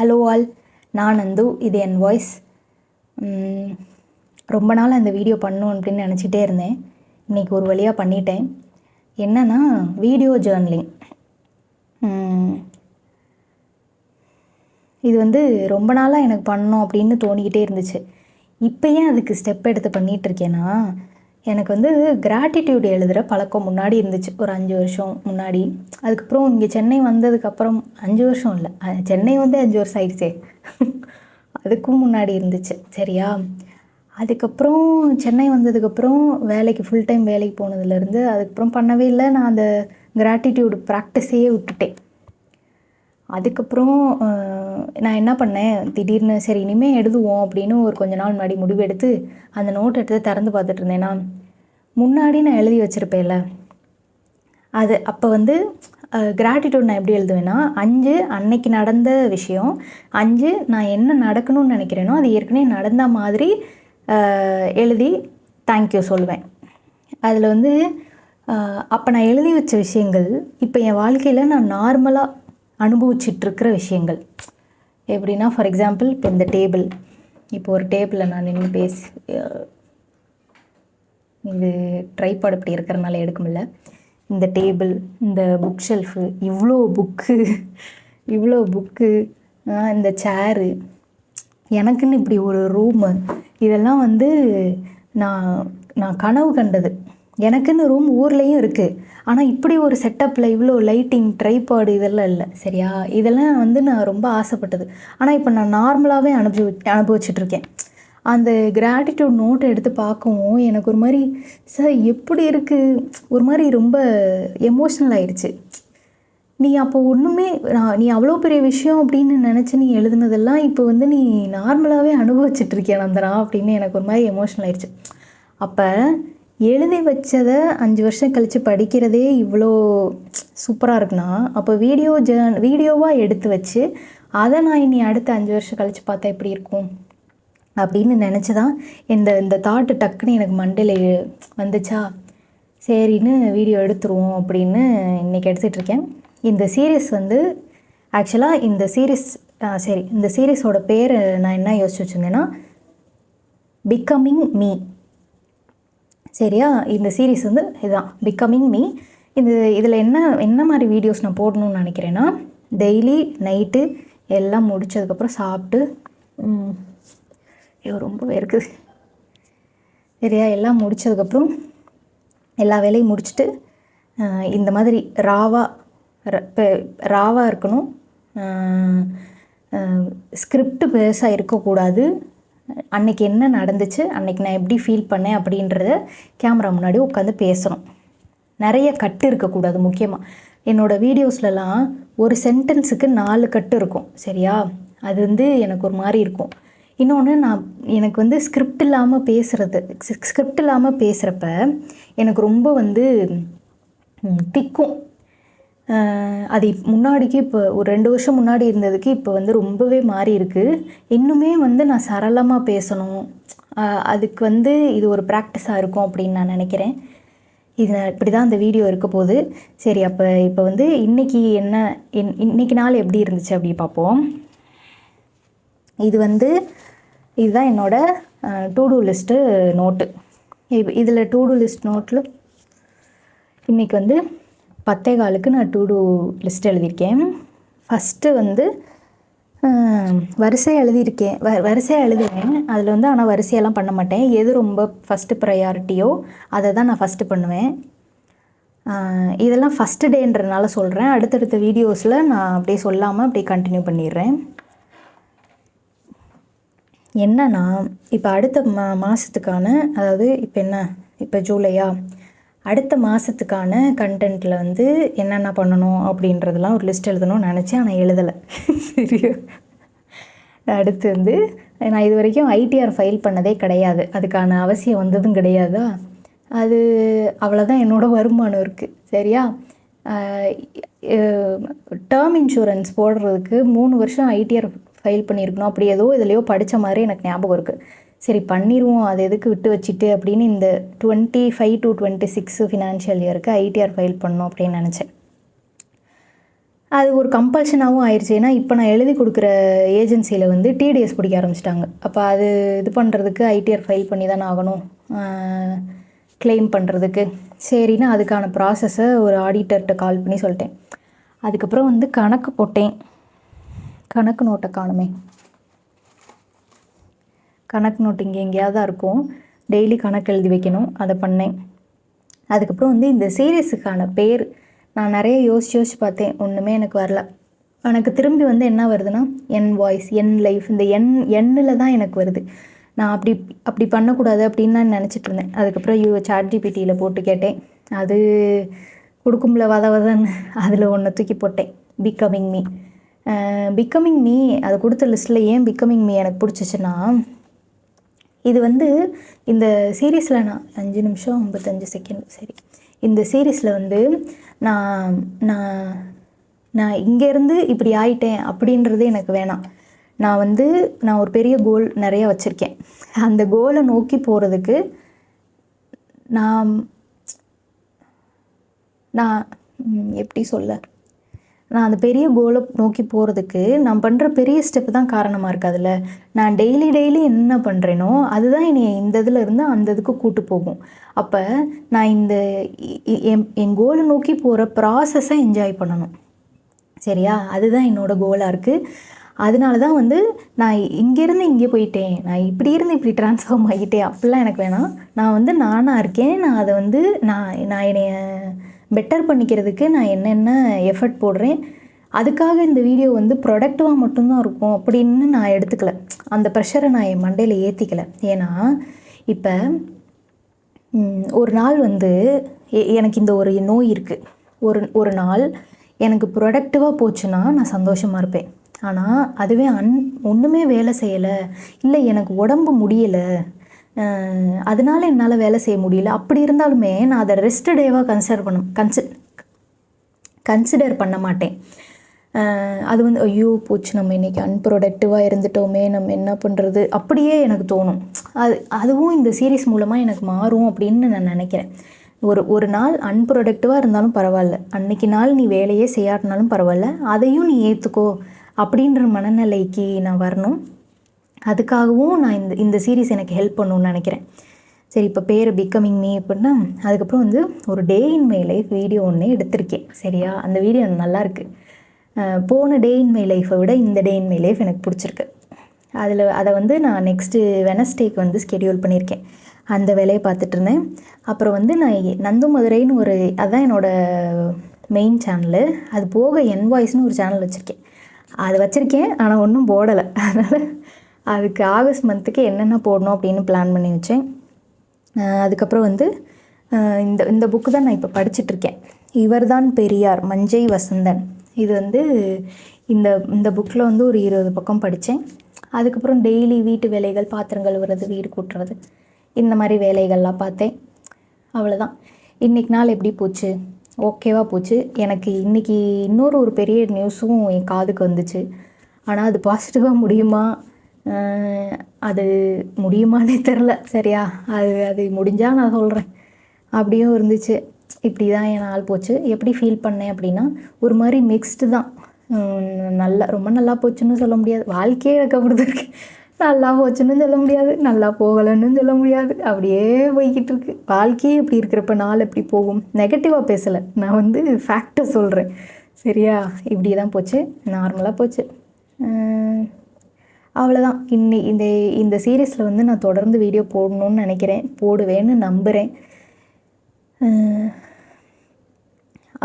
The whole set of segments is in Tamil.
ஹலோ ஆல், நான் நந்து. இது என் வாய்ஸ். ரொம்ப நாள் அந்த வீடியோ பண்ணணும் அப்படின்னு நினச்சிட்டே இருந்தேன். இன்றைக்கி ஒரு வழியாக பண்ணிட்டேன். என்னென்னா வீடியோ ஜேர்னலிங். இது ரொம்ப நாளாக எனக்கு பண்ணணும் அப்படின்னு தோணிக்கிட்டே இருந்துச்சு. இப்போ ஏன் அதுக்கு ஸ்டெப் எடுத்து பண்ணிகிட்ருக்கேன்னா, எனக்கு கிராட்டிடியூட் எழுதுகிற பழக்கம் முன்னாடி இருந்துச்சு, ஒரு 5 வருஷம் முன்னாடி. அதுக்கப்புறம் இங்கே சென்னை வந்ததுக்கப்புறம் 5 வருஷம் இல்லை, சென்னை 5 வருஷம் ஆயிடுச்சே. அதுக்கும் முன்னாடி இருந்துச்சு, சரியா? அதுக்கப்புறம் சென்னை வந்ததுக்கப்புறம் வேலைக்கு ஃபுல் டைம் வேலைக்கு போனதுலேருந்து அதுக்கப்புறம் பண்ணவே இல்லை. நான் அந்த கிராட்டிடியூடு ப்ராக்டிஸையே விட்டுட்டேன். அதுக்கப்புறம் நான் என்ன பண்ணேன், திடீர்னு சரி இனிமேல் எழுதுவோம் அப்படின்னு ஒரு கொஞ்ச நாள் முன்னாடி முடிவெடுத்து அந்த நோட் எடுத்து திறந்து பார்த்துட்டு இருந்தேன். நான் முன்னாடி நான் எழுதி வச்சுருப்பேன்ல, அது அப்போ கிராட்டிடியூட் நான் எப்படி எழுதுவேன்னா, 5 அன்னைக்கு நடந்த விஷயம், 5 நான் என்ன நடக்கணும்னு நினைக்கிறேனோ அது ஏற்கனவே நடந்த மாதிரி எழுதி தேங்க்யூ சொல்லுவேன். அதில் அப்போ நான் எழுதி வச்ச விஷயங்கள் இப்போ என் வாழ்க்கையில் நான் நார்மலாக அனுபவிச்சிட்ருக்கிற விஷயங்கள். எப்படின்னா, ஃபார் எக்ஸாம்பிள், இப்போ இந்த டேபிள், இப்போ ஒரு டேபிளில் நான் நின்று இது ட்ரைபாட் இப்படி இருக்கிறனால எடுக்க முடியல. இந்த டேபிள், இந்த புக் ஷெல்ஃபு, இவ்வளோ புக்கு, இந்த சேரு, எனக்குன்னு இப்படி ஒரு ரூமு, இதெல்லாம் நான் கனவு கண்டது. எனக்குன்னு ரூம் ஊர்லேயும் இருக்குது, ஆனால் இப்படி ஒரு செட்டப்பில் இவ்வளோ லைட்டிங், ட்ரைபாடு இதெல்லாம் இல்லை, சரியா? இதெல்லாம் நான் ரொம்ப ஆசைப்பட்டது. ஆனால் இப்போ நான் நார்மலாகவே அனுபவிச்சிட்ருக்கேன். அந்த கிராட்டிடியூட் நோட்டை எடுத்து பார்க்கவும் எனக்கு ஒரு மாதிரி சார் எப்படி இருக்குது, ஒரு மாதிரி ரொம்ப எமோஷ்னல் ஆயிடுச்சு. நீ அப்போ ஒன்றுமே நீ அவ்வளோ பெரிய விஷயம் அப்படின்னு நினச்சி நீ எழுதுனதெல்லாம் இப்போ நீ நார்மலாகவே அனுபவிச்சிட்ருக்கேன் நந்தனா அப்படின்னு எனக்கு ஒரு மாதிரி எமோஷ்னல் ஆயிடுச்சு. அப்போ எழுதி வச்சதை 5 வருஷம் கழித்து படிக்கிறதே இவ்வளோ சூப்பராக இருக்குன்னா, அப்போ வீடியோவாக எடுத்து வச்சு அதை நான் இனி அடுத்த 5 வருஷம் கழித்து பார்த்தா எப்படி இருக்கும் அப்படின்னு நினச்சி தான் இந்த தாட்டு டக்குன்னு எனக்கு மண்டையில் வந்துச்சா, சரின்னு வீடியோ எடுத்துருவோம் அப்படின்னு இன்றைக்கி எடுத்துகிட்ருக்கேன். இந்த சீரீஸ் ஆக்சுவலாக இந்த சீரீஸோட பேர் நான் என்ன யோசிச்சு வச்சுருந்தேன்னா, பிகமிங் மீ. சரியா? இந்த சீரீஸ் இதுதான், பிகமிங் மீ. இதில் என்ன மாதிரி வீடியோஸ் நான் போடணும்னு நினைக்கிறேன்னா, டெய்லி நைட்டு எல்லாம் முடித்ததுக்கப்புறம் சாப்பிட்டு ரொம்பவே இருக்குது, சரியா? எல்லாம் முடித்ததுக்கப்புறம் எல்லா வேலையும் முடிச்சுட்டு இந்த மாதிரி ராவாக இருக்கணும். ஸ்கிரிப்ட் பெருசாக இருக்கக்கூடாது. அன்றைக்கி என்ன நடந்துச்சு, அன்றைக்கி நான் எப்படி ஃபீல் பண்ணேன் அப்படின்றத கேமரா முன்னாடி உட்காந்து பேசணும். நிறைய கட்டு இருக்கக்கூடாது. முக்கியமாக என்னோடய வீடியோஸ்லலாம் ஒரு சென்டென்ஸுக்கு 4 கட்டு இருக்கும், சரியா? அது எனக்கு ஒரு மாதிரி இருக்கும். இன்னொன்று, எனக்கு ஸ்கிரிப்ட் இல்லாமல் பேசுகிறப்ப எனக்கு ரொம்ப திக்கும். அது முன்னாடிக்கு இப்போ ஒரு 2 வருஷம் முன்னாடி இருந்ததுக்கு இப்போ ரொம்பவே மாறி இருக்குது. இன்னுமே நான் சரளமாக பேசணும். அதுக்கு இது ஒரு ப்ராக்டிஸாக இருக்கும் அப்படின்னு நான் நினைக்கிறேன். இப்படி தான் அந்த வீடியோ இருக்க போகுது. சரி, அப்போ இப்போ இன்றைக்கி இன்றைக்கி நாள் எப்படி இருந்துச்சு அப்படி பார்ப்போம். இதுதான் என்னோடய டு டூ லிஸ்ட்டு நோட்டு. இதில் டு டூ லிஸ்ட் நோட்டில் இன்றைக்கி 10:15க்கு நான் டு டூ லிஸ்ட் எழுதியிருக்கேன். ஃபஸ்ட்டு வரிசையாக எழுதுவேன். அதில் ஆனால் வரிசையெல்லாம் பண்ண மாட்டேன். எது ரொம்ப ஃபஸ்ட்டு ப்ரையாரிட்டியோ அதை தான் நான் ஃபஸ்ட்டு பண்ணுவேன். இதெல்லாம் ஃபஸ்ட்டு டேன்றதுனால சொல்கிறேன். அடுத்தடுத்த வீடியோஸில் நான் அப்படியே சொல்லாமல் அப்படியே கண்டினியூ பண்ணிடுறேன். என்னன்னா, இப்போ அடுத்த மாதத்துக்கான, அதாவது இப்போ ஜூலையா, அடுத்த மாதத்துக்கான கண்டென்ட்டில் என்னென்ன பண்ணணும் அப்படின்றதெல்லாம் ஒரு லிஸ்ட் எழுதணும்னு நினச்சேன், ஆனால் எழுதலை. சரியா? அடுத்து நான் இது வரைக்கும் ஐடிஆர் ஃபைல் பண்ணதே கிடையாது. அதுக்கான அவசியம் வந்ததும் கிடையாதா? அது அவ்வளோதான் என்னோடய வருமானம் இருக்குது, சரியா? டேர்ம் இன்சூரன்ஸ் போடுறதுக்கு 3 வருஷம் ஐடிஆர் ஃபைல் பண்ணியிருக்கணும், அப்படி ஏதோ இதுலையோ படித்த மாதிரி எனக்கு ஞாபகம் இருக்குது. சரி பண்ணிடுவோம், அது எதுக்கு விட்டு வச்சுட்டு அப்படின்னு இந்த 25 to 26 ஃபினான்ஷியல் இயருக்கு ஐடிஆர் ஃபைல் பண்ணணும் அப்படின்னு நினச்சேன். அது ஒரு கம்பல்ஷனாகவும் ஆயிடுச்சு. ஏன்னா இப்போ நான் எழுதி கொடுக்குற ஏஜென்சியில் வந்து டிடிஎஸ் பிடிக்க ஆரம்பிச்சிட்டாங்க. அப்போ அது இது பண்ணுறதுக்கு ஐடிஆர் ஃபைல் பண்ணி தானே ஆகணும் கிளைம் பண்ணுறதுக்கு. சரின்னு அதுக்கான ப்ராசஸை ஒரு ஆடிட்டர்கிட்ட கால் பண்ணி சொல்லிட்டேன். அதுக்கப்புறம் வந்து கணக்கு போட்டேன். கணக்கு நோட்டை காணுமே, கணக்கு நோட்டு இங்கே எங்கேயாவது தான் இருக்கும். டெய்லி கணக்கு எழுதி வைக்கணும், அதை பண்ணேன். அதுக்கப்புறம் வந்து இந்த சீரீஸுக்கான பேர் நான் நிறைய யோசிச்சு பார்த்தேன், ஒன்றுமே எனக்கு வரல. எனக்கு திரும்பி வந்து என்ன வருதுன்னா என் வாய்ஸ், என் லைஃப், இந்த எண்ணில் தான் எனக்கு வருது. நான் அப்படி பண்ணக்கூடாது அப்படின்னு நான் நினச்சிட்டு இருந்தேன். அதுக்கப்புறம் ChatGPTயில் போட்டு கேட்டேன். அது கொடுக்கும்ல வதன்னு அதில் ஒன்று தூக்கி போட்டேன், பிகமிங் மீ. பிகமிங் மீ அது கொடுத்த லிஸ்ட்டில் ஏன் பிகமிங் மீ எனக்கு பிடிச்சிச்சுன்னா, இது வந்து இந்த சீரீஸில் நான் 5 நிமிஷம் 55 செகண்ட் சரி, இந்த சீரீஸில் வந்து நான் நான் நான் இங்கேருந்து இப்படி ஆயிட்டேன் அப்படின்றது எனக்கு வேணாம். நான் ஒரு பெரிய கோல் நிறையா வச்சுருக்கேன். அந்த கோலை நோக்கி போகிறதுக்கு நான் எப்படி சொல்ல, நான் அந்த பெரிய கோலை நோக்கி போகிறதுக்கு நான் பண்ணுற பெரிய ஸ்டெப்பு தான் காரணமாக இருக்காதுல்ல. நான் டெய்லி என்ன பண்ணுறேனோ அதுதான் என்னை இந்த இதில் இருந்து அந்த இதுக்கு கூட்டு போகும். அப்போ நான் இந்த என் கோலை நோக்கி போகிற ப்ராசஸை என்ஜாய் பண்ணணும். சரியா? அதுதான் என்னோடய கோலாக இருக்குது. அதனால தான் வந்து நான் இங்கேருந்து இங்கே போயிட்டேன், நான் இப்படி இருந்து இப்படி ட்ரான்ஸ்ஃபார்ம் ஆகிட்டேன் அப்படிலாம் எனக்கு வேணாம். நான் வந்து நானாக இருக்கேன். நான் அதை வந்து நான் என்னைய பெட்டர் பண்ணிக்கிறதுக்கு நான் என்னென்ன எஃபர்ட் போடுறேன், அதுக்காக இந்த வீடியோ வந்து ப்ரொடக்டிவாக மட்டும்தான் இருக்கும் அப்படின்னு நான் எடுத்துக்கல. அந்த ப்ரெஷரை நான் என் மண்டையில் ஏற்றிக்கலை. ஏன்னா இப்போ ஒரு நாள் வந்து எனக்கு இந்த ஒரு நோய் இருக்குது. ஒரு நாள் எனக்கு ப்ரொடக்டிவாக போச்சுன்னா நான் சந்தோஷமாக இருப்பேன். ஆனால் அதுவே ஒன்றுமே வேலை செய்யலை, இல்லை எனக்கு உடம்பு முடியலை, அதனால என்னால் வேலை செய்ய முடியல, அப்படி இருந்தாலுமே நான் அதை ரெஸ்ட் டேவாக கன்சிடர் பண்ண மாட்டேன். அது வந்து ஐயோ போச்சு, நம்ம இன்றைக்கி அன்ப்ரொடக்டிவாக இருந்துட்டோமே, நம்ம என்ன பண்ணுறது அப்படியே எனக்கு தோணும். அதுவும் இந்த சீரீஸ் மூலமாக எனக்கு மாறும் அப்படின்னு நான் நினைக்கிறேன். ஒரு நாள் அன்ப்ரொடக்டிவாக இருந்தாலும் பரவாயில்ல, அன்றைக்கி நாள் நீ வேலையே செய்யாட்டினாலும் பரவாயில்ல, அதையும் நீ ஏற்றுக்கோ அப்படின்ற மனநிலைக்கு நான் வரணும். அதுக்காகவும் நான் இந்த சீரீஸ் எனக்கு ஹெல்ப் பண்ணணும்னு நினைக்கிறேன். சரி, இப்போ பேர் பிகமிங் மீ அப்படின்னா, அதுக்கப்புறம் வந்து ஒரு டே இன் மை லைஃப் வீடியோ ஒன்று எடுத்திருக்கேன். சரியா? அந்த வீடியோ நல்லாயிருக்கு. போன டே இன் மை லைஃப்பை விட இந்த டே இன் மை லைஃப் எனக்கு பிடிச்சிருக்கு. அதை வந்து நான் நெக்ஸ்ட்டு வெனஸ்டேக்கு வந்து ஸ்கெடியூல் பண்ணியிருக்கேன். அந்த வேலையை பார்த்துட்ருந்தேன். அப்புறம் வந்து நான் நந்து மதுரைன்னு அதுதான் என்னோடய மெயின் சேனலு. அது போக என் வாய்ஸ்னு ஒரு சேனல் வச்சுருக்கேன். அது வச்சுருக்கேன், ஆனால் ஒன்றும் போடலை. அதனால் அதுக்கு ஆகஸ்ட் மந்த்துக்கு என்னென்ன போடணும் அப்படின்னு பிளான் பண்ணி வச்சேன். அதுக்கப்புறம் வந்து இந்த புக்கு தான் நான் இப்போ படிச்சுட்ருக்கேன். இவர்தான் பெரியார், மஞ்சை வசந்தன். இது வந்து இந்த புக்கில் வந்து ஒரு 20 பக்கம் படித்தேன். அதுக்கப்புறம் டெய்லி வீட்டு வேலைகள், பாத்திரங்கள் கழுவுறது, வீடு கூட்டுறது, இந்த மாதிரி வேலைகள்லாம் பார்த்தேன். அவ்வளோதான். இன்றைக்கி நாள் எப்படி போச்சு? ஓகேவாக போச்சு. எனக்கு இன்றைக்கி ஒரு பெரிய நியூஸும் என் காதுக்கு வந்துச்சு. ஆனால் அது பாசிட்டிவாக முடியுமா, அது முடியுமானே தெரில. சரியா? அது முடிஞ்சால் நான் சொல்கிறேன். அப்படியும் இருந்துச்சு. இப்படி தான் என் நாள் போச்சு. எப்படி ஃபீல் பண்ணேன் அப்படின்னா, ஒரு மாதிரி மிக்ஸ்டு தான். ரொம்ப நல்லா போச்சுன்னு சொல்ல முடியாது. வாழ்க்கையே எனக்கு அப்படி தான் இருக்குது. நல்லா போச்சுன்னு சொல்ல முடியாது, நல்லா போகலைன்னு சொல்ல முடியாது. அப்படியே போய்கிட்டு இருக்கு வாழ்க்கையே. இப்படி இருக்கிறப்ப நாள் எப்படி போகும்? நெகட்டிவாக பேசலை, நான் வந்து ஃபேக்டை சொல்கிறேன். சரியா? இப்படி தான் போச்சு, நார்மலாக போச்சு. அவ்வளோதான். இந்த சீரீஸில் வந்து நான் தொடர்ந்து வீடியோ போடணும்னு நினைக்கிறேன், போடுவேன்னு நம்புகிறேன்.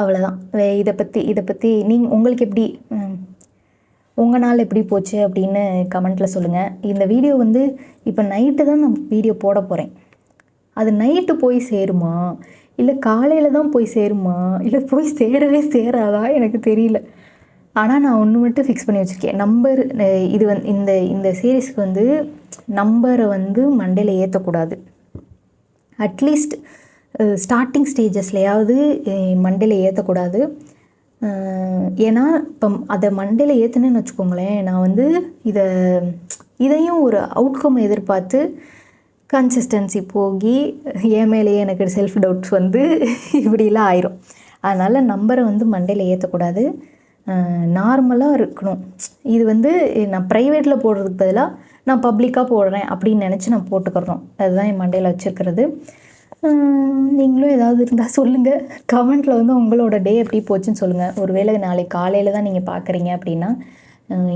அவ்வளோதான். இதை பற்றி உங்களுக்கு எப்படி, உங்கள் நாள் எப்படி போச்சு அப்படின்னு கமெண்ட்டில் சொல்லுங்கள். இந்த வீடியோ வந்து இப்போ நைட்டு தான் நான் வீடியோ போட போகிறேன். அது நைட்டு போய் சேருமா, இல்லை காலையில் தான் போய் சேருமா, இல்லை போய் சேரவே சேராதா எனக்கு தெரியல. ஆனால் நான் ஒன்று மட்டும் ஃபிக்ஸ் பண்ணி வச்சுருக்கேன். நம்பர் இது இந்த சீரீஸ்க்கு வந்து நம்பரை வந்து மண்டையில் ஏற்றக்கூடாது. அட்லீஸ்ட் ஸ்டார்டிங் ஸ்டேஜஸ்லையாவது மண்டையில் ஏற்றக்கூடாது. ஏன்னா இப்போ அதை மண்டையில் ஏற்றுனேன்னு வச்சுக்கோங்களேன், நான் வந்து இதையும் ஒரு அவுட்கம் எதிர்பார்த்து கன்சிஸ்டன்சி போகி என் மேலேயே எனக்கு செல்ஃப் டவுட்ஸ் வந்து இப்படிலாம் ஆயிரும். அதனால் நம்பரை வந்து மண்டையில் ஏற்றக்கூடாது. நார்மலாக இருக்கணும். இது வந்து நான் ப்ரைவேட்டில் போடுறதுக்கு பதிலாக நான் பப்ளிக்காக போடுறேன் அப்படின்னு நினச்சி நான் போட்டுக்கிறணும். அதுதான் என் மண்டையில் வச்சுருக்கிறது. நீங்களும் ஏதாவது இருந்தால் சொல்லுங்கள். கமெண்ட்டில் வந்து உங்களோட டே எப்படி போச்சுன்னு சொல்லுங்கள். ஒருவேளை நாளைக்கு காலையில் தான் நீங்கள் பார்க்குறீங்க அப்படின்னா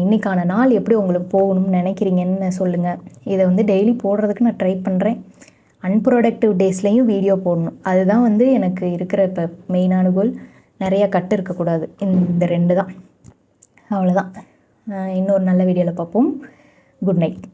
இன்றைக்கான நாள் எப்படி உங்களுக்கு போகணும்னு நினைக்கிறீங்கன்னு சொல்லுங்கள். இதை வந்து டெய்லி போடுறதுக்கு நான் ட்ரை பண்ணுறேன். அன்ப்ரொடக்டிவ் டேஸ்லேயும் வீடியோ போடணும். அதுதான் வந்து எனக்கு இருக்கிற இப்போ மெயினான கோல். நிறையா கட்டு இருக்கக்கூடாது. இந்த 2 தான். அவ்வளோதான். இன்னொரு நல்ல வீடியோவில் பார்ப்போம். Good night.